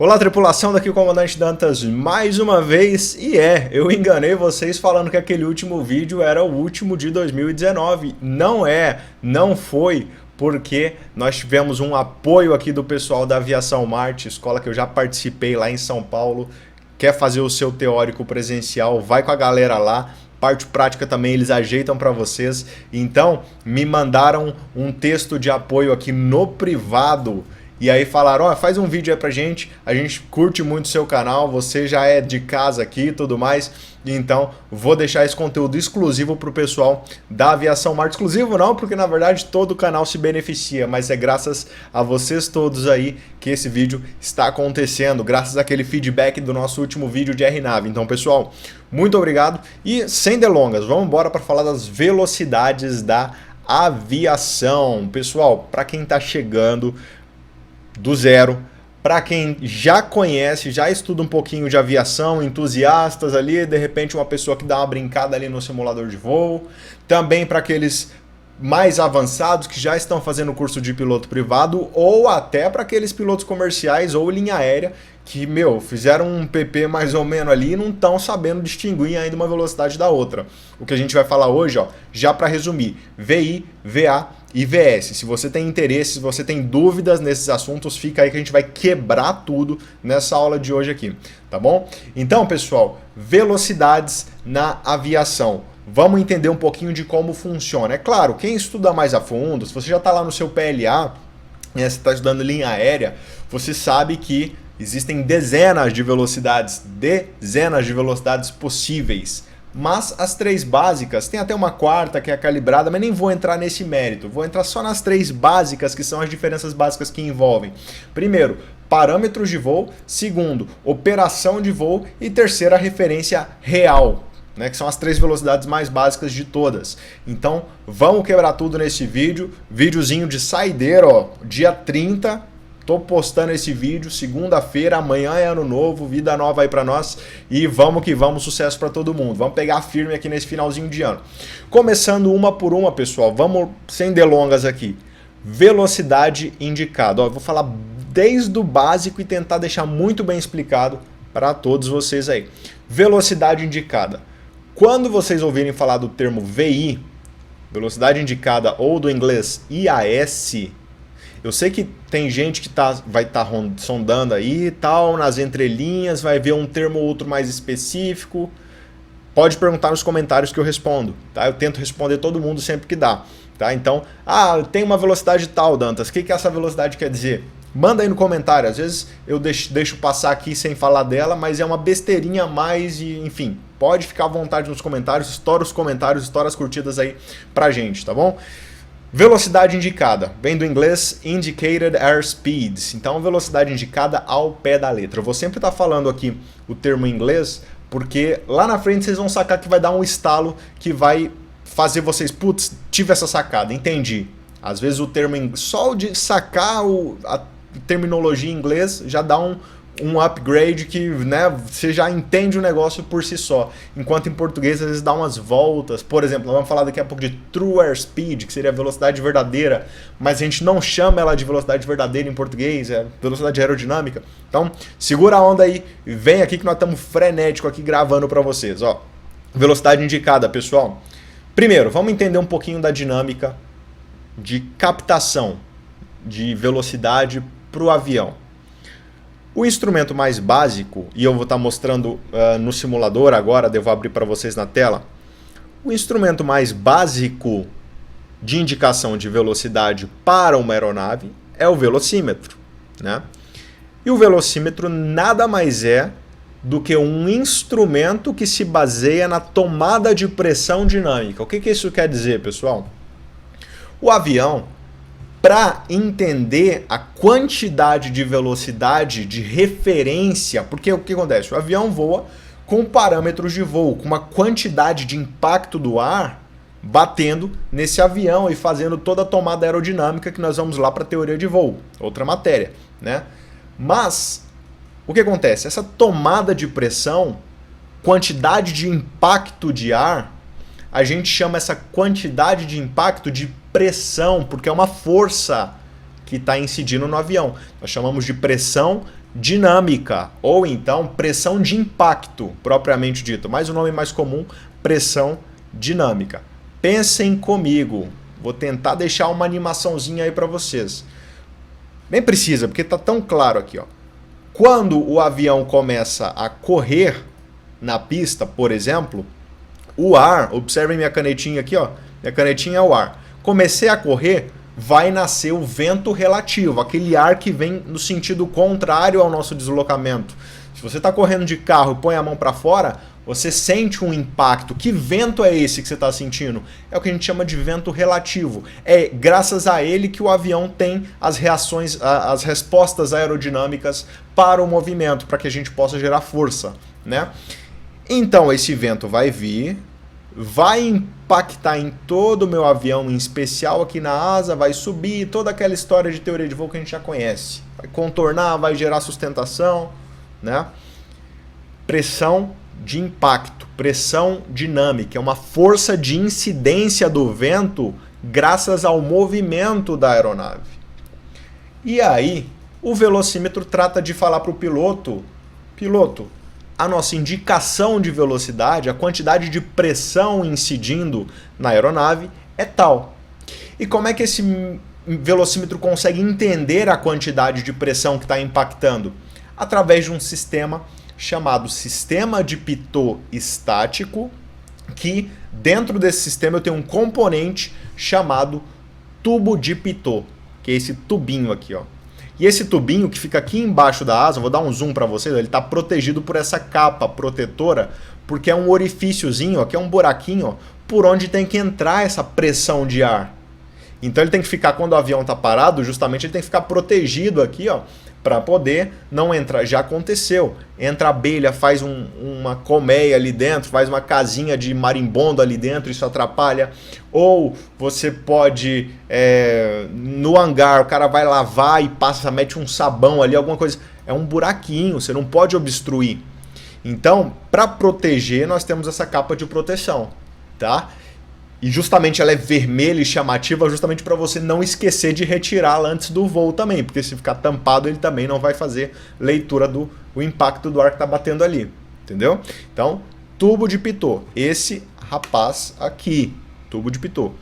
Olá, tripulação, daqui o Comandante Dantas mais uma vez, e eu enganei vocês falando que aquele último vídeo era o último de 2019. Não foi, porque nós tivemos um apoio aqui do pessoal da Aviação Marte, escola que eu já participei lá em São Paulo. Quer fazer o seu teórico presencial, vai com a galera lá. Parte prática também eles ajeitam para vocês. Então, me mandaram um texto de apoio aqui no privado. E aí falaram, ó, faz um vídeo aí pra gente, a gente curte muito o seu canal, você já é de casa aqui e tudo mais, então vou deixar esse conteúdo exclusivo pro pessoal da Aviação Marte. Exclusivo não, porque na verdade todo o canal se beneficia, mas é graças a vocês todos aí que esse vídeo está acontecendo, graças àquele feedback do nosso último vídeo de aeronave. Então pessoal, muito obrigado e sem delongas, vamos embora para falar das velocidades da aviação. Pessoal, para quem tá chegando do zero, para quem já conhece, já estuda um pouquinho de aviação, entusiastas ali, de repente uma pessoa que dá uma brincada ali no simulador de voo, também para aqueles mais avançados que já estão fazendo o curso de piloto privado, ou até para aqueles pilotos comerciais ou linha aérea que, fizeram um PP mais ou menos ali e não estão sabendo distinguir ainda uma velocidade da outra. O que a gente vai falar hoje, ó, já para resumir, VI, VA e VS. Se você tem interesse, se você tem dúvidas nesses assuntos, fica aí que a gente vai quebrar tudo nessa aula de hoje aqui, tá bom? Então, pessoal, velocidades na aviação. Vamos entender um pouquinho de como funciona. É claro, quem estuda mais a fundo, se você já está lá no seu PLA, você está estudando linha aérea, você sabe que existem dezenas de velocidades possíveis. Mas as três básicas, tem até uma quarta que é a calibrada, mas nem vou entrar nesse mérito. Vou entrar só nas três básicas, que são as diferenças básicas que envolvem. Primeiro, parâmetros de voo. Segundo, operação de voo. E terceira, referência real, né, que são as três velocidades mais básicas de todas. Então, vamos quebrar tudo nesse vídeo. Videozinho de saideira, ó, dia 30. Tô postando esse vídeo, segunda-feira, amanhã é ano novo, vida nova aí pra nós. E vamos que vamos, sucesso pra todo mundo. Vamos pegar firme aqui nesse finalzinho de ano. Começando uma por uma, pessoal, vamos sem delongas aqui. Velocidade indicada. Ó, eu vou falar desde o básico e tentar deixar muito bem explicado para todos vocês aí. Velocidade indicada. Quando vocês ouvirem falar do termo VI, velocidade indicada, ou do inglês IAS, eu sei que tem gente que vai estar sondando aí e tal, nas entrelinhas, vai ver um termo ou outro mais específico. Pode perguntar nos comentários que eu respondo, tá? Eu tento responder todo mundo sempre que dá, tá? Então, tem uma velocidade tal, Dantas, o que essa velocidade quer dizer? Manda aí no comentário, às vezes eu deixo passar aqui sem falar dela, mas é uma besteirinha a mais e, enfim, pode ficar à vontade nos comentários, estoura os comentários, estoura as curtidas aí pra gente, tá bom? Velocidade indicada, vem do inglês Indicated Airspeed, então velocidade indicada ao pé da letra. Eu vou sempre estar falando aqui o termo em inglês, porque lá na frente vocês vão sacar que vai dar um estalo que vai fazer vocês, putz, tive essa sacada, entendi. Às vezes o termo, só de sacar a terminologia em inglês já dá um upgrade que, né, você já entende o negócio por si só. Enquanto em português às vezes dá umas voltas. Por exemplo, nós vamos falar daqui a pouco de True Airspeed, que seria a velocidade verdadeira, mas a gente não chama ela de velocidade verdadeira em português, é velocidade aerodinâmica. Então, segura a onda aí e vem aqui que nós estamos frenético aqui gravando para vocês, ó. Velocidade indicada, pessoal. Primeiro, vamos entender um pouquinho da dinâmica de captação de velocidade para o avião. O instrumento mais básico, e eu vou estar mostrando no simulador agora, devo abrir para vocês na tela. O instrumento mais básico de indicação de velocidade para uma aeronave é o velocímetro, né? E o velocímetro nada mais é do que um instrumento que se baseia na tomada de pressão dinâmica. O que isso quer dizer, pessoal? O avião, para entender a quantidade de velocidade de referência, porque o que acontece? O avião voa com parâmetros de voo, com uma quantidade de impacto do ar batendo nesse avião e fazendo toda a tomada aerodinâmica que nós vamos lá para a teoria de voo, outra matéria, né? Mas o que acontece? Essa tomada de pressão, quantidade de impacto de ar, a gente chama essa quantidade de impacto de pressão, porque é uma força que está incidindo no avião. Nós chamamos de pressão dinâmica, ou então pressão de impacto, propriamente dito, mas o nome mais comum, pressão dinâmica. Pensem comigo, vou tentar deixar uma animaçãozinha aí para vocês. Nem precisa, porque tá tão claro aqui, ó. Quando o avião começa a correr na pista, por exemplo, o ar, observem minha canetinha aqui, ó. Minha canetinha é o ar. Comecei a correr, vai nascer o vento relativo, aquele ar que vem no sentido contrário ao nosso deslocamento. Se você está correndo de carro e põe a mão para fora, você sente um impacto. Que vento é esse que você está sentindo? É o que a gente chama de vento relativo. É graças a ele que o avião tem as reações, as respostas aerodinâmicas para o movimento, para que a gente possa gerar força, né? Então esse vento vai vir, vai impactar em todo o meu avião, em especial aqui na asa, vai subir, toda aquela história de teoria de voo que a gente já conhece. Vai contornar, vai gerar sustentação, né? Pressão de impacto, pressão dinâmica, é uma força de incidência do vento graças ao movimento da aeronave. E aí, o velocímetro trata de falar para o piloto, a nossa indicação de velocidade, a quantidade de pressão incidindo na aeronave é tal. E como é que esse velocímetro consegue entender a quantidade de pressão que está impactando? Através de um sistema chamado sistema de Pitot estático, que dentro desse sistema eu tenho um componente chamado tubo de Pitot, que é esse tubinho aqui, ó. E esse tubinho que fica aqui embaixo da asa, vou dar um zoom para vocês, ele está protegido por essa capa protetora, porque é um orifíciozinho, aqui é um buraquinho, ó, por onde tem que entrar essa pressão de ar. Então ele tem que ficar, quando o avião está parado, justamente ele tem que ficar protegido aqui, ó, para poder não entrar. Já aconteceu, entra a abelha, faz uma colmeia ali dentro, faz uma casinha de marimbondo ali dentro, isso atrapalha. Ou você pode, no hangar, o cara vai lavar e passa, mete um sabão ali, alguma coisa. É um buraquinho, você não pode obstruir. Então, para proteger, nós temos essa capa de proteção, tá? E justamente ela é vermelha e chamativa justamente para você não esquecer de retirá-la antes do voo também, porque se ficar tampado ele também não vai fazer leitura do impacto do ar que está batendo ali, entendeu? Então, tubo de Pitot, esse rapaz aqui, tubo de Pitot.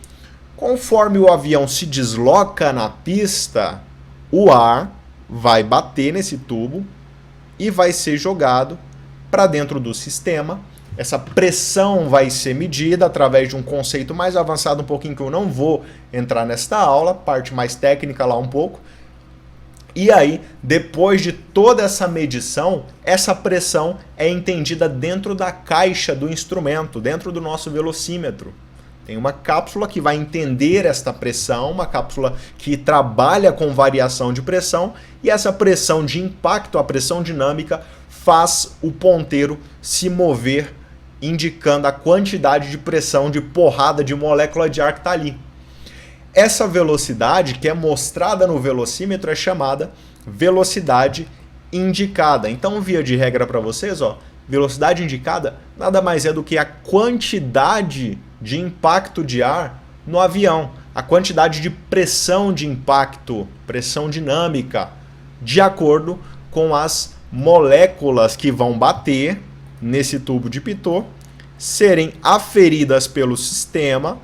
Conforme o avião se desloca na pista, o ar vai bater nesse tubo e vai ser jogado para dentro do sistema. Essa pressão vai ser medida através de um conceito mais avançado um pouquinho, que eu não vou entrar nesta aula, parte mais técnica lá um pouco. E aí, depois de toda essa medição, essa pressão é entendida dentro da caixa do instrumento, dentro do nosso velocímetro. Tem uma cápsula que vai entender esta pressão, uma cápsula que trabalha com variação de pressão, e essa pressão de impacto, a pressão dinâmica, faz o ponteiro se mover, indicando a quantidade de pressão, de porrada de molécula de ar que está ali. Essa velocidade que é mostrada no velocímetro é chamada velocidade indicada. Então, via de regra para vocês, ó, velocidade indicada nada mais é do que a quantidade de impacto de ar no avião, a quantidade de pressão de impacto, pressão dinâmica, de acordo com as moléculas que vão bater nesse tubo de Pitot, serem aferidas pelo sistema,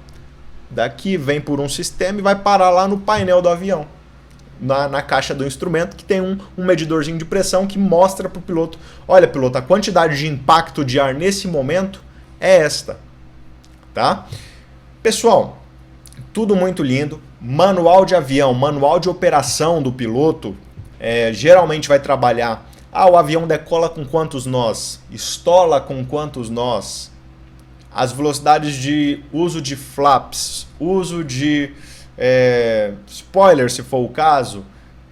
daqui vem por um sistema e vai parar lá no painel do avião, na caixa do instrumento, que tem um medidorzinho de pressão que mostra para o piloto, olha piloto, a quantidade de impacto de ar nesse momento é esta, tá? Pessoal, tudo muito lindo, manual de avião, manual de operação do piloto, geralmente vai trabalhar, o avião decola com quantos nós, estola com quantos nós, as velocidades de uso de flaps, uso de spoiler, se for o caso,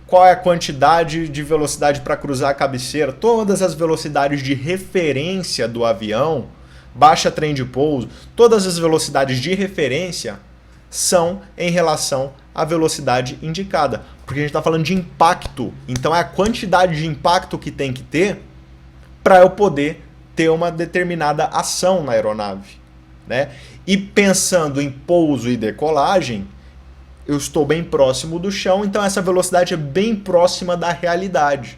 qual é a quantidade de velocidade para cruzar a cabeceira, todas as velocidades de referência do avião, baixa trem de pouso, todas as velocidades de referência são em relação à velocidade indicada, porque a gente está falando de impacto, então é a quantidade de impacto que tem que ter para eu poder ter uma determinada ação na aeronave, né? E pensando em pouso e decolagem, eu estou bem próximo do chão, então essa velocidade é bem próxima da realidade.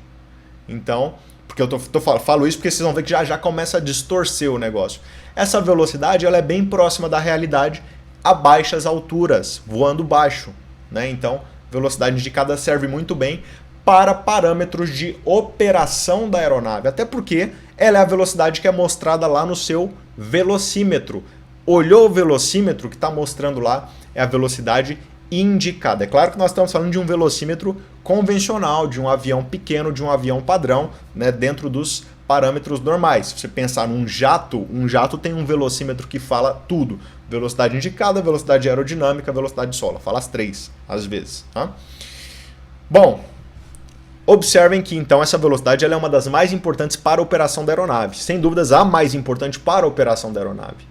Então, porque eu falo isso porque vocês vão ver que já começa a distorcer o negócio. Essa velocidade ela é bem próxima da realidade a baixas alturas, voando baixo, né? Então, velocidade indicada serve muito bem para parâmetros de operação da aeronave, até porque ela é a velocidade que é mostrada lá no seu velocímetro. Olhou o velocímetro, que está mostrando lá é a velocidade indicada. É claro que nós estamos falando de um velocímetro convencional, de um avião pequeno, de um avião padrão, né, dentro dos parâmetros normais. Se você pensar num jato, um jato tem um velocímetro que fala tudo. Velocidade indicada, velocidade aerodinâmica, velocidade de solo. Fala as três, às vezes. Tá? Bom, observem que então essa velocidade ela é uma das mais importantes para a operação da aeronave. Sem dúvidas, a mais importante para a operação da aeronave.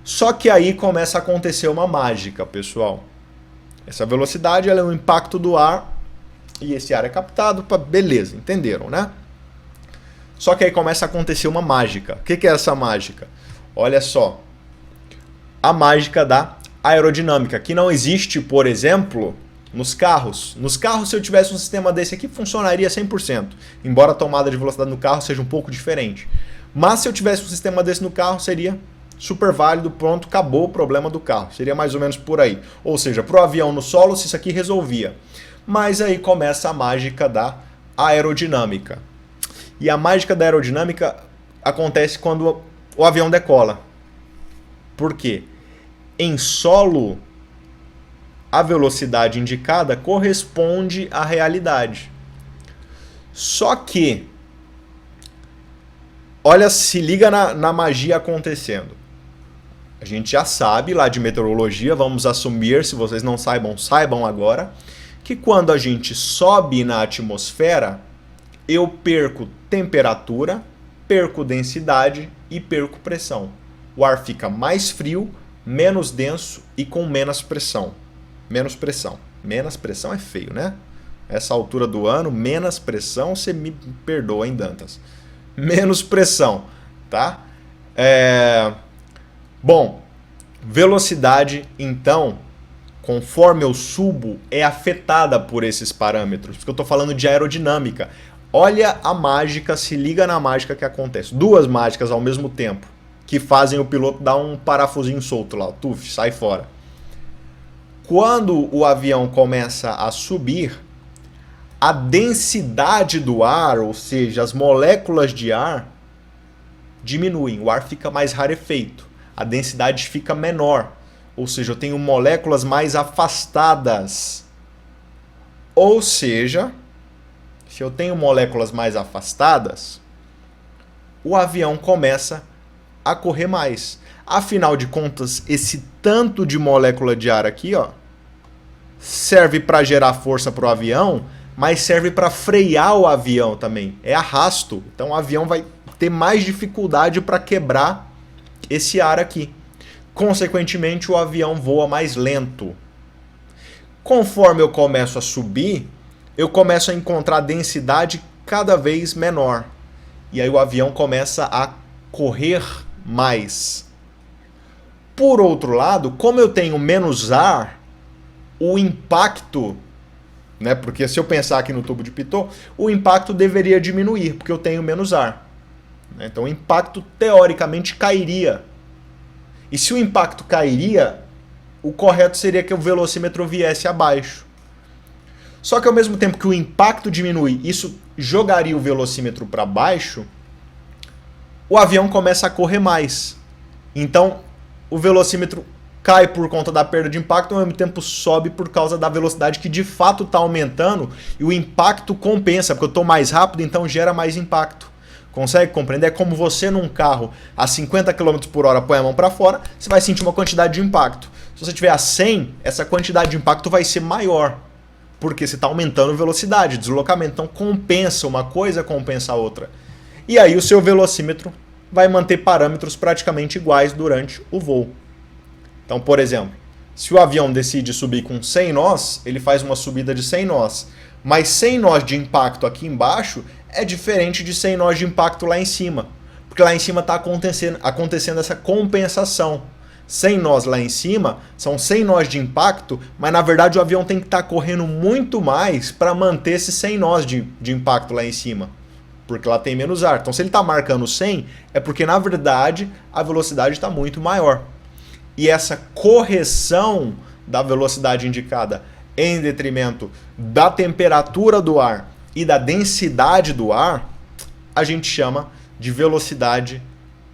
Só que aí começa a acontecer uma mágica, pessoal. Essa velocidade ela é o impacto do ar e esse ar é captado para... Beleza, entenderam, né? Só que aí começa a acontecer uma mágica. O que é essa mágica? Olha só. A mágica da aerodinâmica, que não existe, por exemplo, nos carros. Nos carros, se eu tivesse um sistema desse aqui, funcionaria 100%. Embora a tomada de velocidade no carro seja um pouco diferente. Mas se eu tivesse um sistema desse no carro, seria super válido, pronto, acabou o problema do carro. Seria mais ou menos por aí. Ou seja, para o avião no solo, se isso aqui resolvia. Mas aí começa a mágica da aerodinâmica. E a mágica da aerodinâmica acontece quando o avião decola. Por quê? Em solo, a velocidade indicada corresponde à realidade. Só que, olha, se liga na magia acontecendo. A gente já sabe lá de meteorologia, vamos assumir, se vocês não saibam, saibam agora, que quando a gente sobe na atmosfera, eu perco temperatura, perco densidade e perco pressão. O ar fica mais frio, menos denso e com menos pressão. Menos pressão. Menos pressão é feio, né? Essa altura do ano, menos pressão, você me perdoa, hein, Dantas? Menos pressão, tá? Bom, velocidade, então, conforme eu subo, é afetada por esses parâmetros, porque eu estou falando de aerodinâmica. Olha a mágica, se liga na mágica que acontece. Duas mágicas ao mesmo tempo, que fazem o piloto dar um parafusinho solto lá, tuf, sai fora. Quando o avião começa a subir, a densidade do ar, ou seja, as moléculas de ar, diminuem, o ar fica mais rarefeito, a densidade fica menor, ou seja, eu tenho moléculas mais afastadas. Ou seja, se eu tenho moléculas mais afastadas, o avião começa a correr mais. Afinal de contas, esse tanto de molécula de ar aqui, ó, serve para gerar força para o avião, mas serve para frear o avião também. É arrasto. Então o avião vai ter mais dificuldade para quebrar esse ar aqui. Consequentemente, o avião voa mais lento. Conforme eu começo a subir, eu começo a encontrar densidade cada vez menor. E aí o avião começa a correr mais. Por outro lado, como eu tenho menos ar, o impacto, né, porque se eu pensar aqui no tubo de Pitot, o impacto deveria diminuir, porque eu tenho menos ar. Então o impacto teoricamente cairia. E se o impacto cairia, o correto seria que o velocímetro viesse abaixo. Só que ao mesmo tempo que o impacto diminui, isso jogaria o velocímetro para baixo, o avião começa a correr mais. Então o velocímetro cai por conta da perda de impacto, ao mesmo tempo sobe por causa da velocidade que de fato está aumentando e o impacto compensa, porque eu estou mais rápido, então gera mais impacto. Consegue compreender? É como você num carro a 50 km por hora põe a mão para fora, você vai sentir uma quantidade de impacto. Se você estiver a 100, essa quantidade de impacto vai ser maior, porque você está aumentando a velocidade, deslocamento. Então compensa, uma coisa compensa a outra. E aí o seu velocímetro vai manter parâmetros praticamente iguais durante o voo. Então, por exemplo, se o avião decide subir com 100 nós, ele faz uma subida de 100 nós. Mas 100 nós de impacto aqui embaixo é diferente de 100 nós de impacto lá em cima. Porque lá em cima está acontecendo essa compensação. 100 nós lá em cima, são 100 nós de impacto, mas na verdade o avião tem que estar correndo muito mais para manter esses 100 nós de impacto lá em cima, porque lá tem menos ar. Então se ele está marcando 100, é porque na verdade a velocidade está muito maior. E essa correção da velocidade indicada em detrimento da temperatura do ar e da densidade do ar, a gente chama de velocidade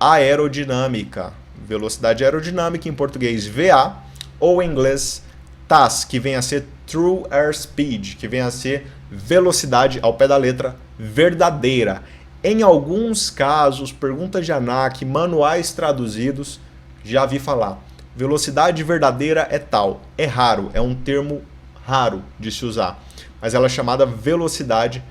aerodinâmica. Velocidade aerodinâmica, em português VA, ou em inglês TAS, que vem a ser True Airspeed, que vem a ser velocidade, ao pé da letra, verdadeira. Em alguns casos, perguntas de ANAC, manuais traduzidos, já vi falar. Velocidade verdadeira é tal. É raro, é um termo raro de se usar. Mas ela é chamada velocidade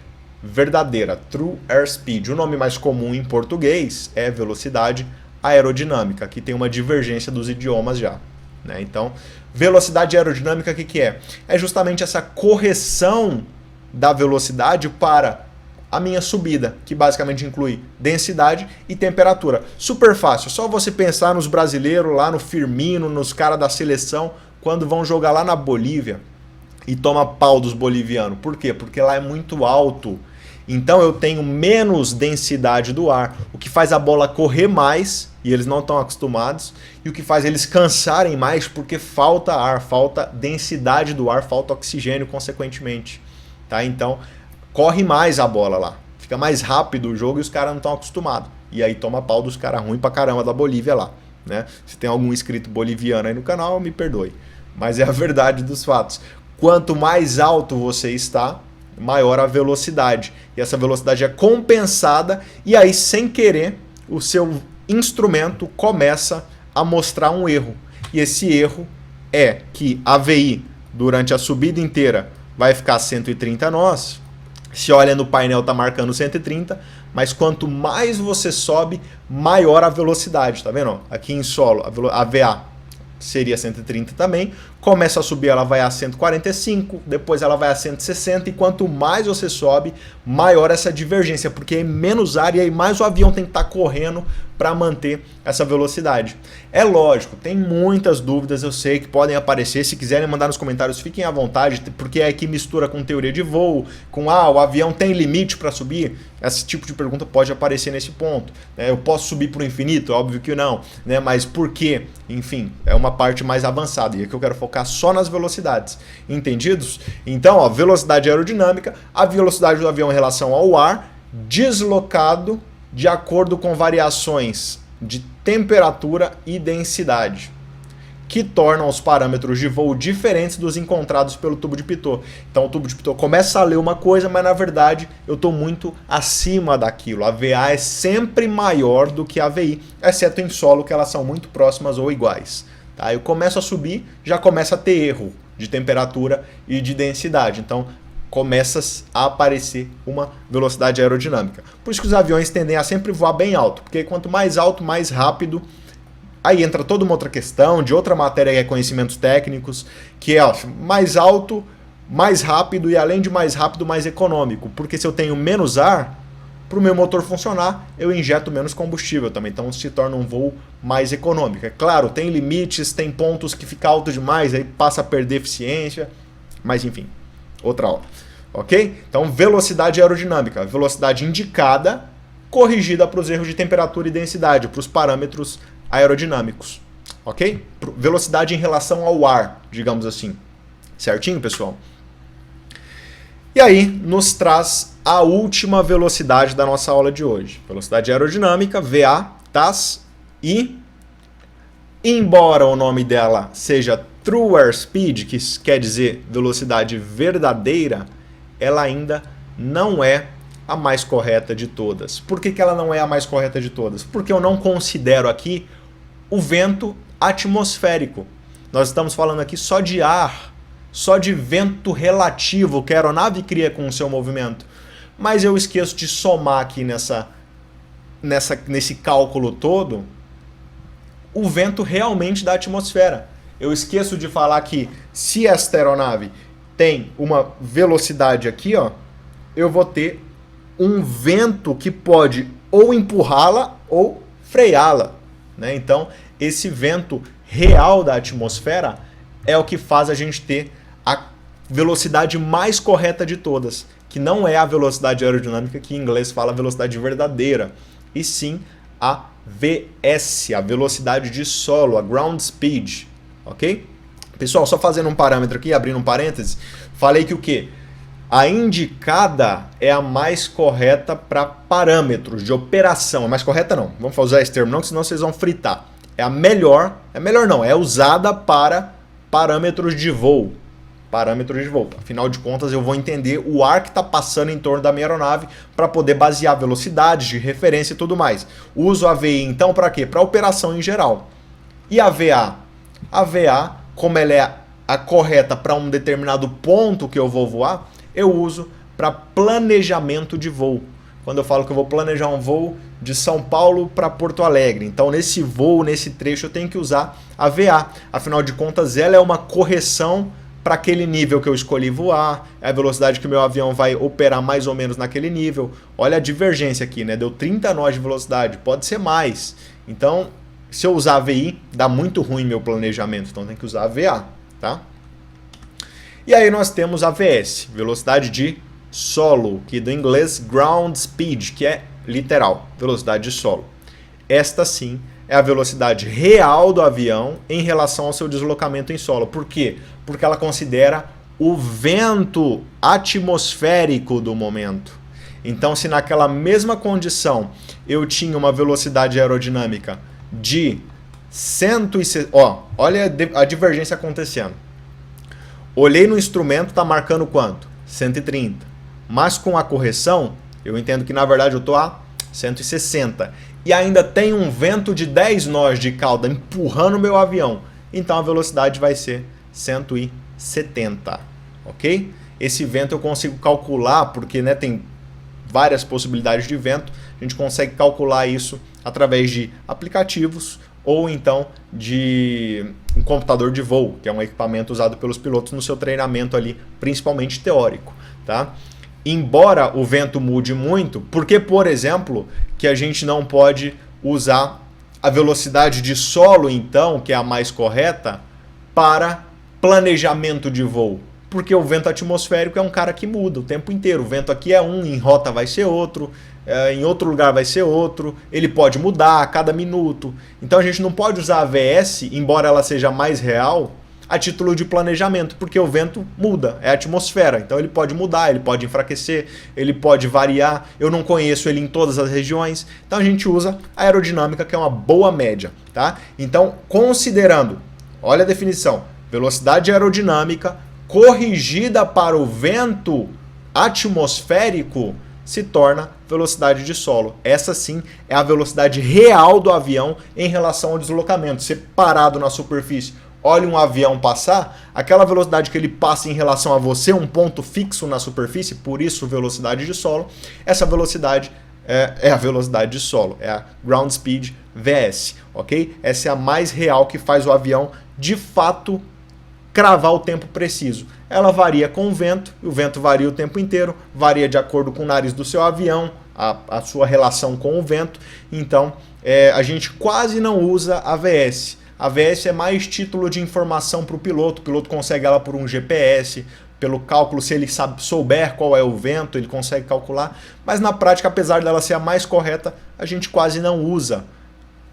verdadeira, True Airspeed. O nome mais comum em português é velocidade aerodinâmica, que tem uma divergência dos idiomas já. Né? Então, velocidade aerodinâmica, o que é? É justamente essa correção da velocidade para a minha subida, que basicamente inclui densidade e temperatura. Super fácil, só você pensar nos brasileiros lá no Firmino, nos caras da seleção, quando vão jogar lá na Bolívia e toma pau dos bolivianos. Por quê? Porque lá é muito alto. Então eu tenho menos densidade do ar, o que faz a bola correr mais, e eles não estão acostumados, e o que faz eles cansarem mais porque falta ar, falta densidade do ar, falta oxigênio consequentemente. Tá? Então corre mais a bola lá, fica mais rápido o jogo e os caras não estão acostumados. E aí toma pau dos caras ruins pra caramba da Bolívia lá. Né? Se tem algum inscrito boliviano aí no canal, me perdoe. Mas é a verdade dos fatos. Quanto mais alto você está, maior a velocidade. E essa velocidade é compensada e aí, sem querer, o seu instrumento começa a mostrar um erro. E esse erro é que a VI, durante a subida inteira, vai ficar 130 nós. Se olha no painel, está marcando 130, mas quanto mais você sobe, maior a velocidade. Tá vendo? Aqui em solo, a VA seria 130 também. Começa a subir, ela vai a 145, depois ela vai a 160, e quanto mais você sobe, maior essa divergência, porque é menos ar e aí mais o avião tem que estar correndo para manter essa velocidade. É lógico, tem muitas dúvidas, eu sei que podem aparecer. Se quiserem mandar nos comentários, fiquem à vontade, porque aqui mistura com teoria de voo, com o avião tem limite para subir. Esse tipo de pergunta pode aparecer nesse ponto. Eu posso subir para o infinito? Óbvio que não, né? Mas por quê? Enfim, é uma parte mais avançada e aqui eu quero focar só nas velocidades. Entendidos? Então, ó, velocidade aerodinâmica, a velocidade do avião em relação ao ar, deslocado de acordo com variações de temperatura e densidade, que tornam os parâmetros de voo diferentes dos encontrados pelo tubo de Pitot. Então o tubo de Pitot começa a ler uma coisa, mas na verdade eu estou muito acima daquilo. A VA é sempre maior do que a VI, exceto em solo, que elas são muito próximas ou iguais. Tá? Eu começo a subir, já começa a ter erro de temperatura e de densidade. Então começa a aparecer uma velocidade aerodinâmica. Por isso que os aviões tendem a sempre voar bem alto, porque quanto mais alto, mais rápido. Aí entra toda uma outra questão de outra matéria que é conhecimentos técnicos, que é mais alto, mais rápido e além de mais rápido, mais econômico. Porque se eu tenho menos ar, para o meu motor funcionar, eu injeto menos combustível também. Então se torna um voo mais econômico. É claro, tem limites, tem pontos que fica alto demais, aí passa a perder eficiência, mas enfim, outra aula. Ok? Então velocidade aerodinâmica, velocidade indicada, corrigida para os erros de temperatura e densidade, para os parâmetros aerodinâmicos, ok? Velocidade em relação ao ar, digamos assim. Certinho, pessoal? E aí, nos traz a última velocidade da nossa aula de hoje. Velocidade aerodinâmica, VA, TAS, e, embora o nome dela seja True Airspeed, que quer dizer velocidade verdadeira, ela ainda não é a mais correta de todas. Por que ela não é a mais correta de todas? Porque eu não considero aqui o vento atmosférico. Nós estamos falando aqui só de ar, só de vento relativo que a aeronave cria com o seu movimento. Mas eu esqueço de somar aqui nesse cálculo todo o vento realmente da atmosfera. Eu esqueço de falar que se esta aeronave tem uma velocidade aqui, ó, eu vou ter um vento que pode ou empurrá-la ou freá-la. Né? Então, esse vento real da atmosfera é o que faz a gente ter a velocidade mais correta de todas, que não é a velocidade aerodinâmica, que em inglês fala velocidade verdadeira, e sim a VS, a velocidade de solo, a ground speed, ok? Pessoal, só fazendo um parâmetro aqui, abrindo um parênteses, falei que o quê? A indicada é a mais correta para parâmetros de operação. É mais correta não, vamos usar esse termo não, senão vocês vão fritar. É a melhor, é usada para parâmetros de voo. Parâmetros de voo. Afinal de contas, eu vou entender o ar que está passando em torno da minha aeronave para poder basear velocidades de referência e tudo mais. Uso a VI então para quê? Para operação em geral. E a VA? A VA, como ela é a correta para um determinado ponto que eu vou voar, eu uso para planejamento de voo. Quando eu falo que eu vou planejar um voo de São Paulo para Porto Alegre, então nesse voo, nesse trecho, eu tenho que usar a VA. Afinal de contas, ela é uma correção para aquele nível que eu escolhi voar, é a velocidade que o meu avião vai operar mais ou menos naquele nível. Olha a divergência aqui, né? Deu 30 nós de velocidade, pode ser mais. Então, se eu usar a VI, dá muito ruim meu planejamento, então tem que usar a VA, tá? E aí nós temos a VS, velocidade de solo, que do inglês ground speed, que é literal, velocidade de solo. Esta sim é a velocidade real do avião em relação ao seu deslocamento em solo. Por quê? Porque ela considera o vento atmosférico do momento. Então, se naquela mesma condição eu tinha uma velocidade aerodinâmica de 160... olha a divergência acontecendo. Olhei no instrumento, está marcando quanto? 130. Mas com a correção, eu entendo que na verdade eu estou a 160. E ainda tem um vento de 10 nós de cauda empurrando o meu avião. Então a velocidade vai ser 170, ok? Esse vento eu consigo calcular, porque né, tem várias possibilidades de vento. A gente consegue calcular isso através de aplicativos ou então de um computador de voo, que é um equipamento usado pelos pilotos no seu treinamento ali, principalmente teórico, tá? Embora o vento mude muito, porque, por exemplo, que a gente não pode usar a velocidade de solo, então, que é a mais correta, para planejamento de voo? Porque o vento atmosférico é um cara que muda o tempo inteiro. O vento aqui é um, em rota vai ser outro, em outro lugar vai ser outro, ele pode mudar a cada minuto. Então a gente não pode usar a VS, embora ela seja mais real, a título de planejamento, porque o vento muda, é a atmosfera, então ele pode mudar, ele pode enfraquecer, ele pode variar, eu não conheço ele em todas as regiões, então a gente usa a aerodinâmica, que é uma boa média, tá? Então, considerando, olha a definição, velocidade aerodinâmica corrigida para o vento atmosférico se torna velocidade de solo. Essa sim é a velocidade real do avião em relação ao deslocamento. Você parado na superfície, olha um avião passar, aquela velocidade que ele passa em relação a você, um ponto fixo na superfície, por isso velocidade de solo, essa velocidade é a velocidade de solo, é a ground speed VS, ok? Essa é a mais real que faz o avião de fato cravar o tempo preciso. Ela varia com o vento, e o vento varia o tempo inteiro, varia de acordo com o nariz do seu avião, a sua relação com o vento, então a gente quase não usa a VS. A VS é mais título de informação para o piloto consegue ela por um GPS, pelo cálculo, se ele souber qual é o vento, ele consegue calcular, mas na prática, apesar dela ser a mais correta, a gente quase não usa,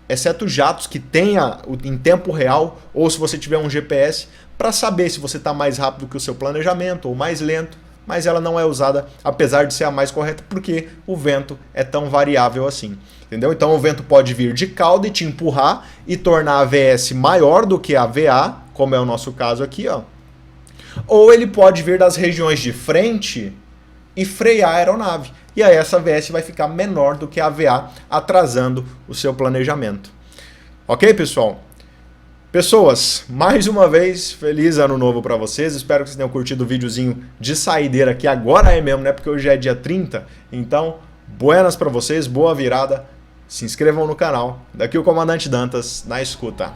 exceto jatos que tenha em tempo real, ou se você tiver um GPS, para saber se você está mais rápido que o seu planejamento ou mais lento, mas ela não é usada, apesar de ser a mais correta, porque o vento é tão variável assim. Entendeu? Então o vento pode vir de cauda e te empurrar e tornar a VS maior do que a VA, como é o nosso caso aqui, ó. Ou ele pode vir das regiões de frente e frear a aeronave. E aí essa VS vai ficar menor do que a VA, atrasando o seu planejamento. Ok, pessoal? Pessoas, mais uma vez, feliz ano novo para vocês. Espero que vocês tenham curtido o videozinho de saideira aqui. Agora é mesmo, né? Porque hoje é dia 30. Então, buenas para vocês, boa virada. Se inscrevam no canal. Daqui o Comandante Dantas, na escuta.